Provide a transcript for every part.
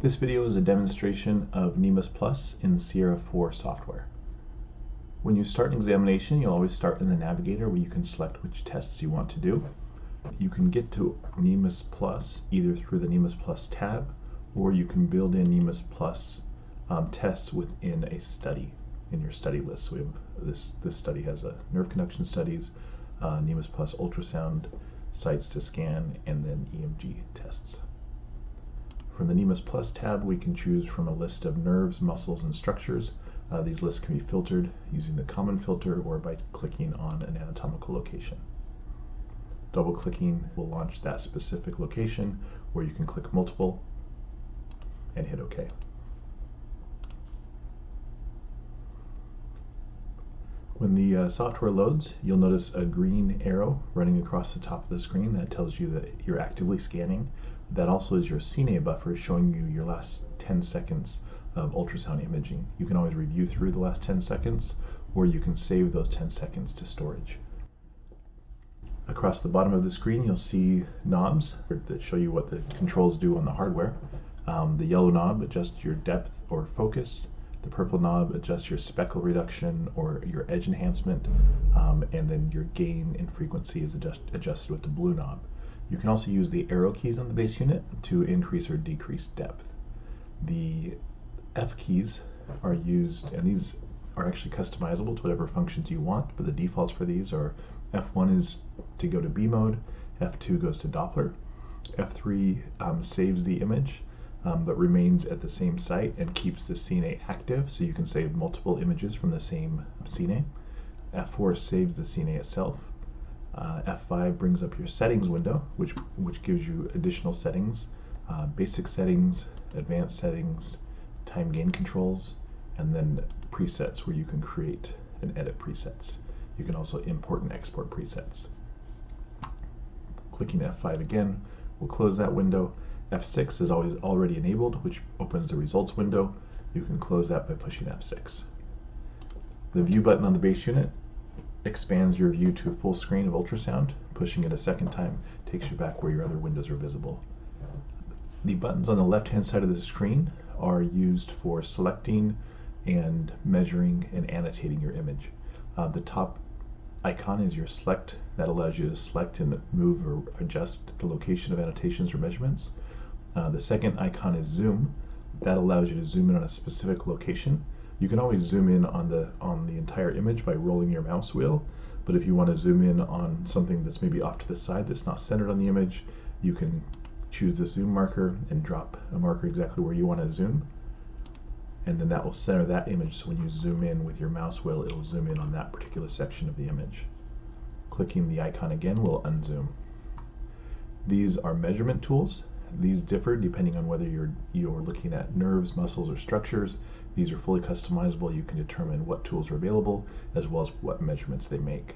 This video is a demonstration of NMUS Plus in Sierra 4 software. When you start an examination, you'll always start in the navigator where you can select which tests you want to do. You can get to NMUS Plus either through the NMUS Plus tab, or you can build in NMUS Plus tests within a study in your study list. So we have this study has a nerve conduction studies, NMUS Plus ultrasound, sites to scan, and then EMG tests. From the NMUS Plus tab, we can choose from a list of nerves, muscles, and structures. These lists can be filtered using the common filter or by clicking on an anatomical location. Double-clicking will launch that specific location, or you can click multiple and hit OK. When the software loads, you'll notice a green arrow running across the top of the screen that tells you that you're actively scanning. That also is your CNA buffer showing you your last 10 seconds of ultrasound imaging. You can always review through the last 10 seconds, or you can save those 10 seconds to storage. Across the bottom of the screen, you'll see knobs that show you what the controls do on the hardware. The yellow knob adjusts your depth or focus. The purple knob adjusts your speckle reduction or your edge enhancement, and then your gain and frequency is adjusted with the blue knob. You can also use the arrow keys on the base unit to increase or decrease depth. The F keys are used, and these are actually customizable to whatever functions you want, but the defaults for these are F1 is to go to B mode, F2 goes to Doppler, F3 saves the image, but remains at the same site and keeps the CNA active, so you can save multiple images from the same CNA. F4 saves the CNA itself. F5 brings up your settings window, which gives you additional settings, basic settings, advanced settings, time gain controls, and then presets where you can create and edit presets. You can also import and export presets. Clicking F5 again will close that window. F6 is always already enabled, which opens the results window. You can close that by pushing F6. The view button on the base unit expands your view to a full screen of ultrasound. Pushing it a second time takes you back where your other windows are visible. The buttons on the left-hand side of the screen are used for selecting and measuring and annotating your image. The top icon is your select. That allows you to select and move or adjust the location of annotations or measurements. The second icon is zoom. That allows you to zoom in on a specific location. You can always zoom in on the entire image by rolling your mouse wheel, but if you want to zoom in on something that's maybe off to the side that's not centered on the image, you can choose the zoom marker and drop a marker exactly where you want to zoom, and then that will center that image, so when you zoom in with your mouse wheel, it'll zoom in on that particular section of the image. Clicking the icon again will unzoom. These are measurement tools. These differ depending on whether you're looking at nerves, muscles, or structures. These are fully customizable. You can determine what tools are available as well as what measurements they make.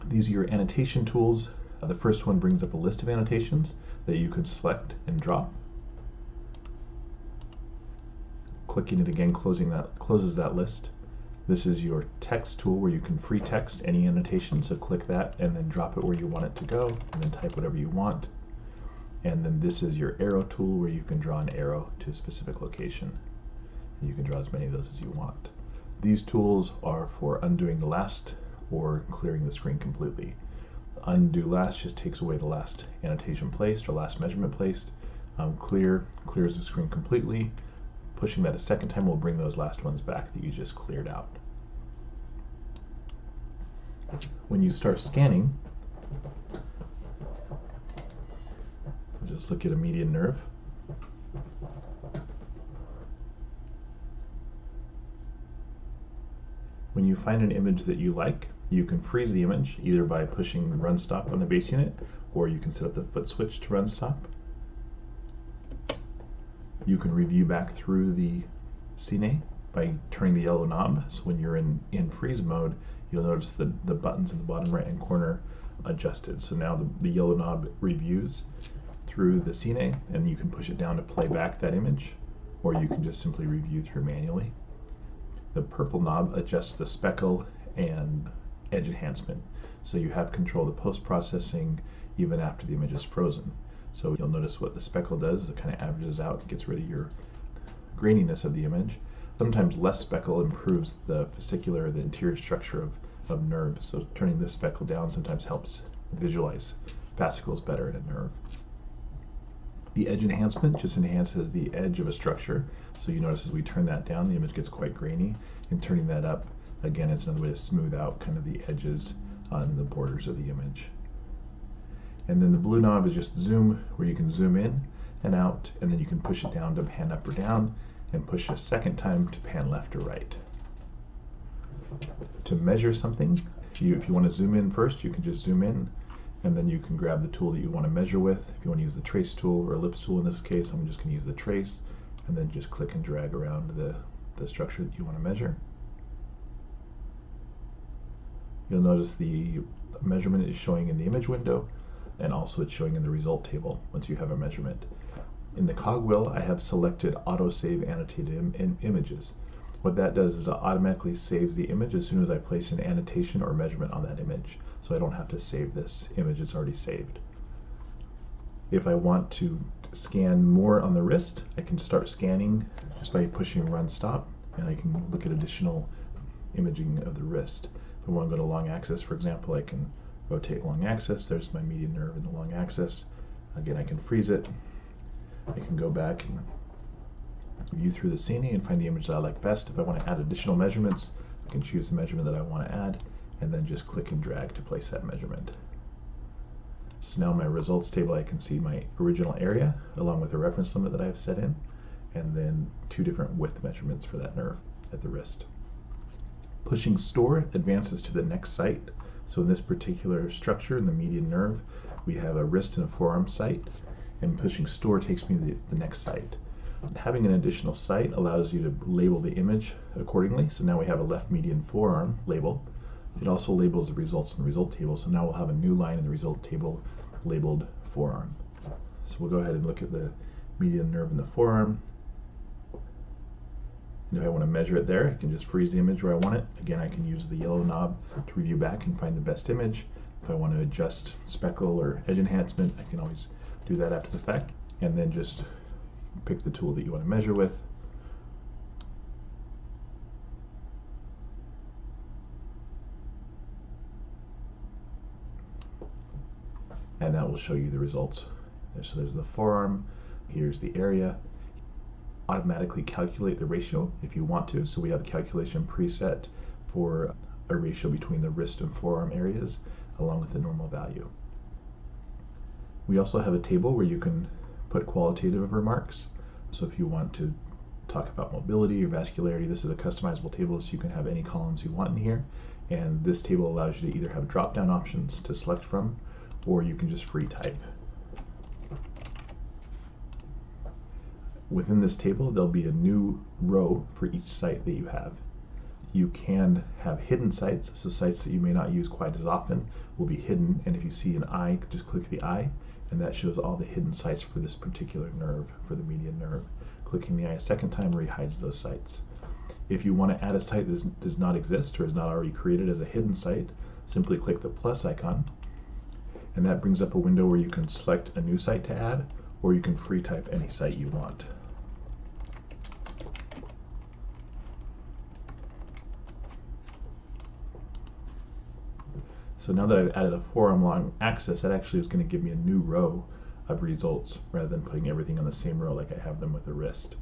These are your annotation tools. The first one brings up a list of annotations that you can select and drop. Clicking it again closes that list. This is your text tool where you can free text any annotation, so click that and then drop it where you want it to go, and then type whatever you want. And then this is your arrow tool where you can draw an arrow to a specific location. You can draw as many of those as you want. These tools are for undoing the last or clearing the screen completely. Undo last just takes away the last annotation placed or last measurement placed. Clear clears the screen completely. Pushing that a second time will bring those last ones back that you just cleared out. When you start scanning, just look at a median nerve. When you find an image that you like, you can freeze the image either by pushing run stop on the base unit, or you can set up the foot switch to run stop. You can review back through the CNA by turning the yellow knob. So when you're in freeze mode, you'll notice the buttons in the bottom right hand corner adjusted. So now the yellow knob reviews through the CNA, and you can push it down to play back that image, or you can just simply review through manually. The purple knob adjusts the speckle and edge enhancement, so you have control of the post-processing even after the image is frozen. So you'll notice what the speckle does is it kind of averages out, gets rid of your graininess of the image. Sometimes less speckle improves the fascicular, the interior structure of nerves. So turning this speckle down sometimes helps visualize fascicles better in a nerve. The edge enhancement just enhances the edge of a structure. So you notice as we turn that down, the image gets quite grainy, and turning that up, again, is another way to smooth out kind of the edges on the borders of the image. And then the blue knob is just zoom, where you can zoom in and out, and then you can push it down to pan up or down, and push a second time to pan left or right. To measure something, if you want to zoom in first, you can just zoom in, and then you can grab the tool that you want to measure with. If you want to use the trace tool or ellipse tool in this case, I'm just going to use the trace, and then just click and drag around the structure that you want to measure. You'll notice the measurement is showing in the image window, and also it's showing in the result table once you have a measurement. In the cogwheel, I have selected autosave annotated images. What that does is it automatically saves the image as soon as I place an annotation or measurement on that image. So I don't have to save this image, it's already saved. If I want to scan more on the wrist, I can start scanning just by pushing run stop, and I can look at additional imaging of the wrist. If I want to go to long axis, for example, I can rotate long axis. There's my median nerve in the long axis. Again, I can freeze it. I can go back and view through the scene and find the image that I like best. If I want to add additional measurements, I can choose the measurement that I want to add, and then just click and drag to place that measurement. So now in my results table, I can see my original area along with the reference limit that I have set in, and then 2 different width measurements for that nerve at the wrist. Pushing store advances to the next site. So in this particular structure, in the median nerve, we have a wrist and a forearm site, and pushing store takes me to the next site. Having an additional site allows you to label the image accordingly. So now we have a left median forearm label. It also labels the results in the result table. So now we'll have a new line in the result table labeled forearm. So we'll go ahead and look at the median nerve in the forearm. And if I want to measure it there, I can just freeze the image where I want it. Again, I can use the yellow knob to review back and find the best image. If I want to adjust speckle or edge enhancement, I can always do that after the fact. And then just pick the tool that you want to measure with. And that will show you the results. So there's the forearm, here's the area. Automatically calculate the ratio if you want to. So we have a calculation preset for a ratio between the wrist and forearm areas along with the normal value. We also have a table where you can put qualitative remarks. So if you want to talk about mobility or vascularity, this is a customizable table, so you can have any columns you want in here. And this table allows you to either have drop-down options to select from, or you can just free type. Within this table, there'll be a new row for each site that you have. You can have hidden sites, so sites that you may not use quite as often will be hidden, and if you see an eye, just click the eye, and that shows all the hidden sites for this particular nerve, for the median nerve. Clicking the eye a second time rehides those sites. If you want to add a site that does not exist or is not already created as a hidden site, simply click the plus icon, and that brings up a window where you can select a new site to add, or you can free type any site you want. So now that I've added a forearm long axis, that actually is going to give me a new row of results rather than putting everything on the same row like I have them with the wrist.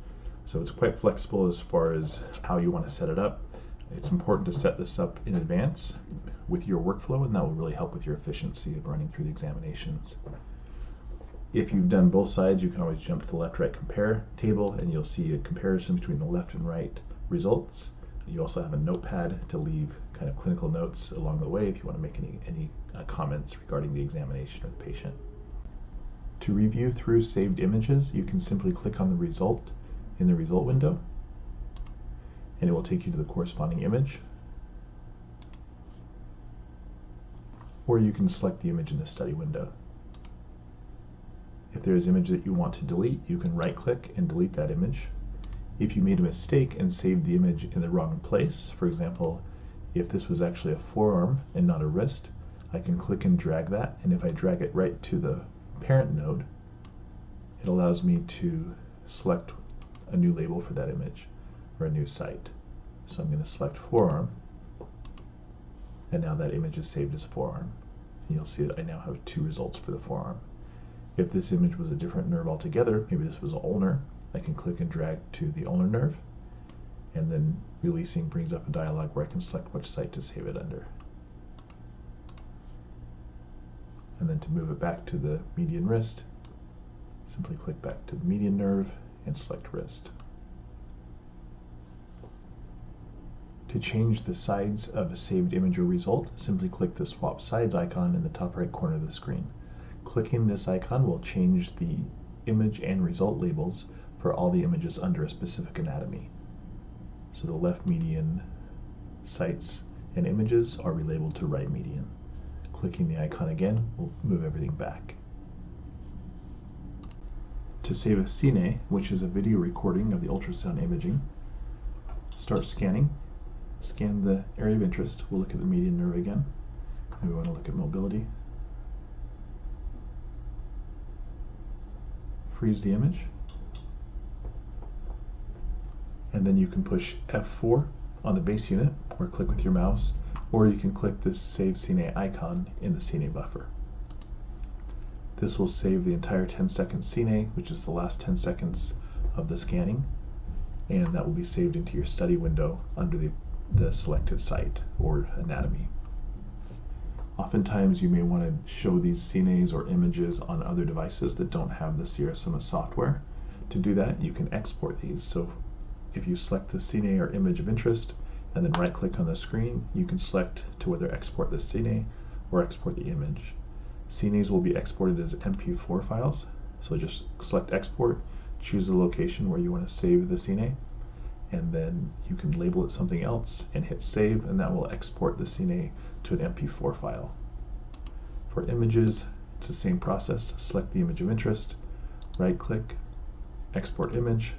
So it's quite flexible as far as how you want to set it up. It's important to set this up in advance with your workflow, and that will really help with your efficiency of running through the examinations. If you've done both sides, you can always jump to the left-right compare table, and you'll see a comparison between the left and right results. You also have a notepad to leave kind of clinical notes along the way if you want to make any comments regarding the examination or the patient. To review through saved images, you can simply click on the result in the result window, and it will take you to the corresponding image. Or you can select the image in the study window. If there is an image that you want to delete, you can right-click and delete that image. If you made a mistake and saved the image in the wrong place, for example, if this was actually a forearm and not a wrist, I can click and drag that, and if I drag it right to the parent node, it allows me to select a new label for that image or a new site. So I'm going to select forearm, and now that image is saved as forearm. And you'll see that I now have two results for the forearm. If this image was a different nerve altogether, maybe this was an ulnar, I can click and drag to the ulnar nerve, and then releasing brings up a dialog where I can select which site to save it under. And then to move it back to the median wrist, simply click back to the median nerve and select wrist. To change the sides of a saved image or result, simply click the Swap Sides icon in the top right corner of the screen. Clicking this icon will change the image and result labels for all the images under a specific anatomy. So the left median sites and images are relabeled to right median. Clicking the icon again will move everything back. To save a cine, which is a video recording of the ultrasound imaging, start scanning. Scan the area of interest. We'll look at the median nerve again. And we want to look at mobility. Freeze the image. And then you can push F4 on the base unit, or click with your mouse, or you can click this Save Cine icon in the Cine buffer. This will save the entire 10-second cine, which is the last 10 seconds of the scanning, and that will be saved into your study window under the selected site or anatomy. Oftentimes you may want to show these cines or images on other devices that don't have the Sierra Summit software. To do that, you can export these. So if you select the cine or image of interest and then right click on the screen, you can select to whether export the cine or export the image. Cines will be exported as MP4 files, so just select export, choose the location where you want to save the cine, and then you can label it something else and hit save, and that will export the cine to an MP4 file. For images, it's the same process. Select the image of interest, right click, export image,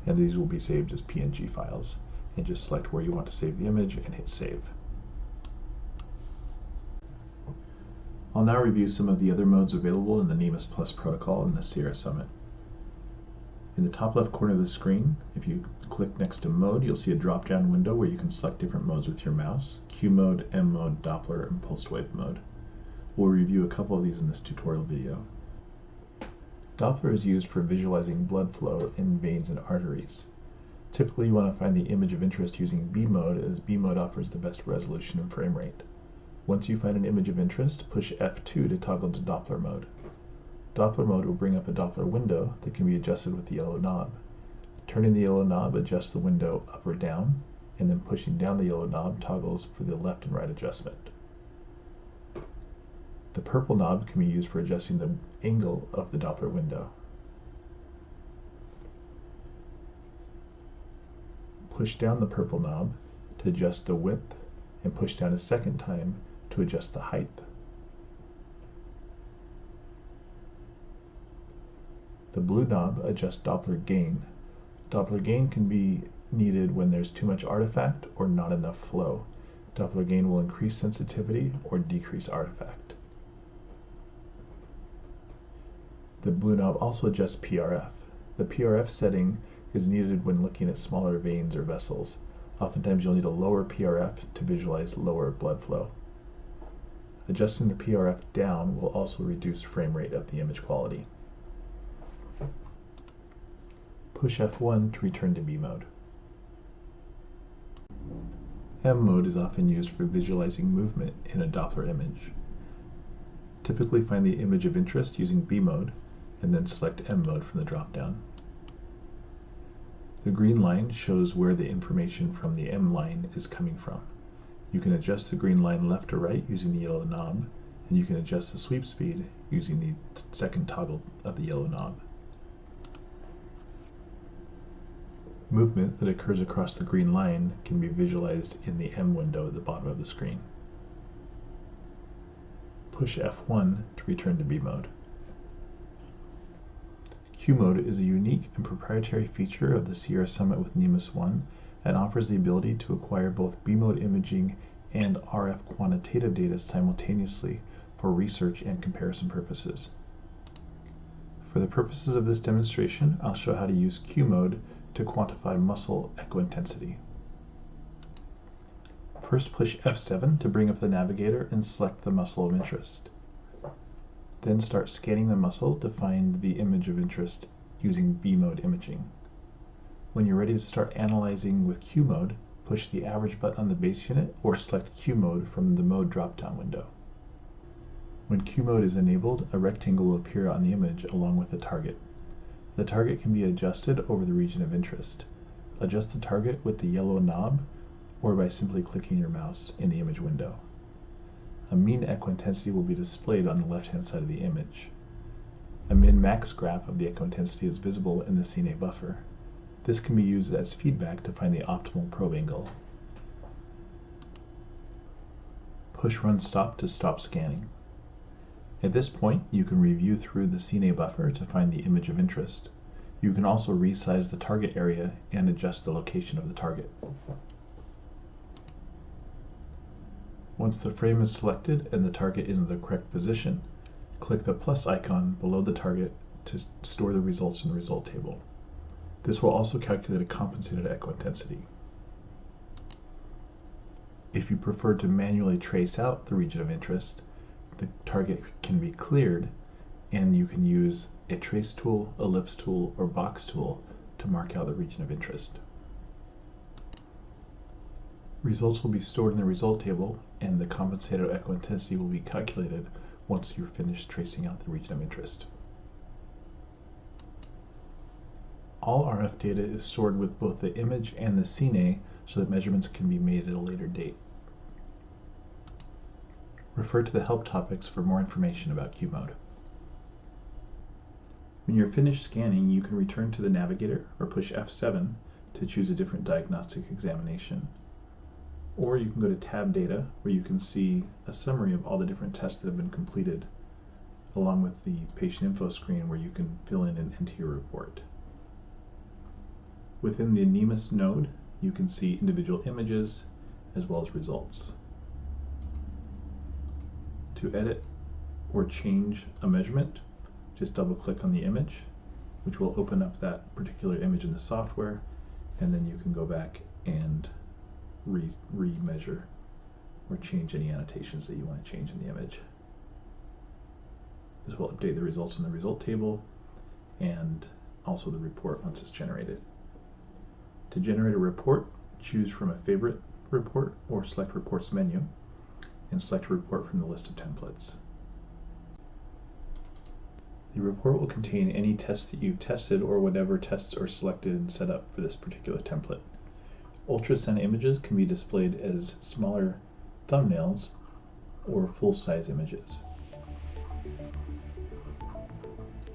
and these will be saved as PNG files. And just select where you want to save the image and hit save. I'll now review some of the other modes available in the NMUS Plus protocol in the Sierra Summit. In the top left corner of the screen, if you click next to mode, you'll see a drop-down window where you can select different modes with your mouse: Q mode, M mode, Doppler, and pulsed wave mode. We'll review a couple of these in this tutorial video. Doppler is used for visualizing blood flow in veins and arteries. Typically you want to find the image of interest using B mode, as B mode offers the best resolution and frame rate. Once you find an image of interest, push F2 to toggle to Doppler mode. Doppler mode will bring up a Doppler window that can be adjusted with the yellow knob. Turning the yellow knob adjusts the window up or down, and then pushing down the yellow knob toggles for the left and right adjustment. The purple knob can be used for adjusting the angle of the Doppler window. Push down the purple knob to adjust the width, and push down a second time to adjust the height. The blue knob adjusts Doppler gain. Doppler gain can be needed when there's too much artifact or not enough flow. Doppler gain will increase sensitivity or decrease artifact. The blue knob also adjusts PRF. The PRF setting is needed when looking at smaller veins or vessels. Oftentimes you'll need a lower PRF to visualize lower blood flow. Adjusting the PRF down will also reduce frame rate of the image quality. Push F1 to return to B mode. M mode is often used for visualizing movement in a Doppler image. Typically find the image of interest using B mode, and then select M mode from the drop-down. The green line shows where the information from the M line is coming from. You can adjust the green line left or right using the yellow knob, and you can adjust the sweep speed using the second toggle of the yellow knob. Movement that occurs across the green line can be visualized in the M window at the bottom of the screen. Push F1 to return to B mode. Q mode is a unique and proprietary feature of the Sierra Summit with NMUS 1 and offers the ability to acquire both B mode imaging and RF quantitative data simultaneously for research and comparison purposes. For the purposes of this demonstration, I'll show how to use Q mode to quantify muscle echo-intensity. First, push F7 to bring up the navigator and select the muscle of interest. Then start scanning the muscle to find the image of interest using B mode imaging. When you're ready to start analyzing with Q mode, push the average button on the base unit or select Q mode from the mode drop-down window. When Q mode is enabled, a rectangle will appear on the image along with the target. The target can be adjusted over the region of interest. Adjust the target with the yellow knob or by simply clicking your mouse in the image window. A mean echo intensity will be displayed on the left-hand side of the image. A min-max graph of the echo intensity is visible in the CNA buffer. This can be used as feedback to find the optimal probe angle. Push Run Stop to stop scanning. At this point, you can review through the CNA buffer to find the image of interest. You can also resize the target area and adjust the location of the target. Once the frame is selected and the target is in the correct position, click the plus icon below the target to store the results in the result table. This will also calculate a compensated echo intensity. If you prefer to manually trace out the region of interest, the target can be cleared and you can use a trace tool, ellipse tool, or box tool to mark out the region of interest. Results will be stored in the result table and the compensated echo intensity will be calculated once you're finished tracing out the region of interest. All RF data is stored with both the image and the CNA so that measurements can be made at a later date. Refer to the help topics for more information about Q mode. When you're finished scanning, you can return to the navigator or push F7 to choose a different diagnostic examination. Or you can go to Tab Data, where you can see a summary of all the different tests that have been completed, along with the patient info screen where you can fill in and enter your report. Within the NMUS node, you can see individual images as well as results. To edit or change a measurement, just double-click on the image, which will open up that particular image in the software, and then you can go back and re-measure or change any annotations that you want to change in the image. This will update the results in the result table and also the report once it's generated. To generate a report, choose from a favorite report or select Reports menu and select a report from the list of templates. The report will contain any tests that you've tested or whatever tests are selected and set up for this particular template. Ultrasound images can be displayed as smaller thumbnails or full-size images.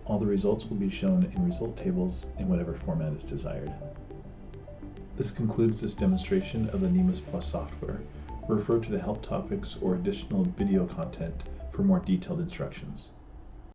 All the results will be shown in result tables in whatever format is desired. This concludes this demonstration of the NMUS Plus software. Refer to the help topics or additional video content for more detailed instructions.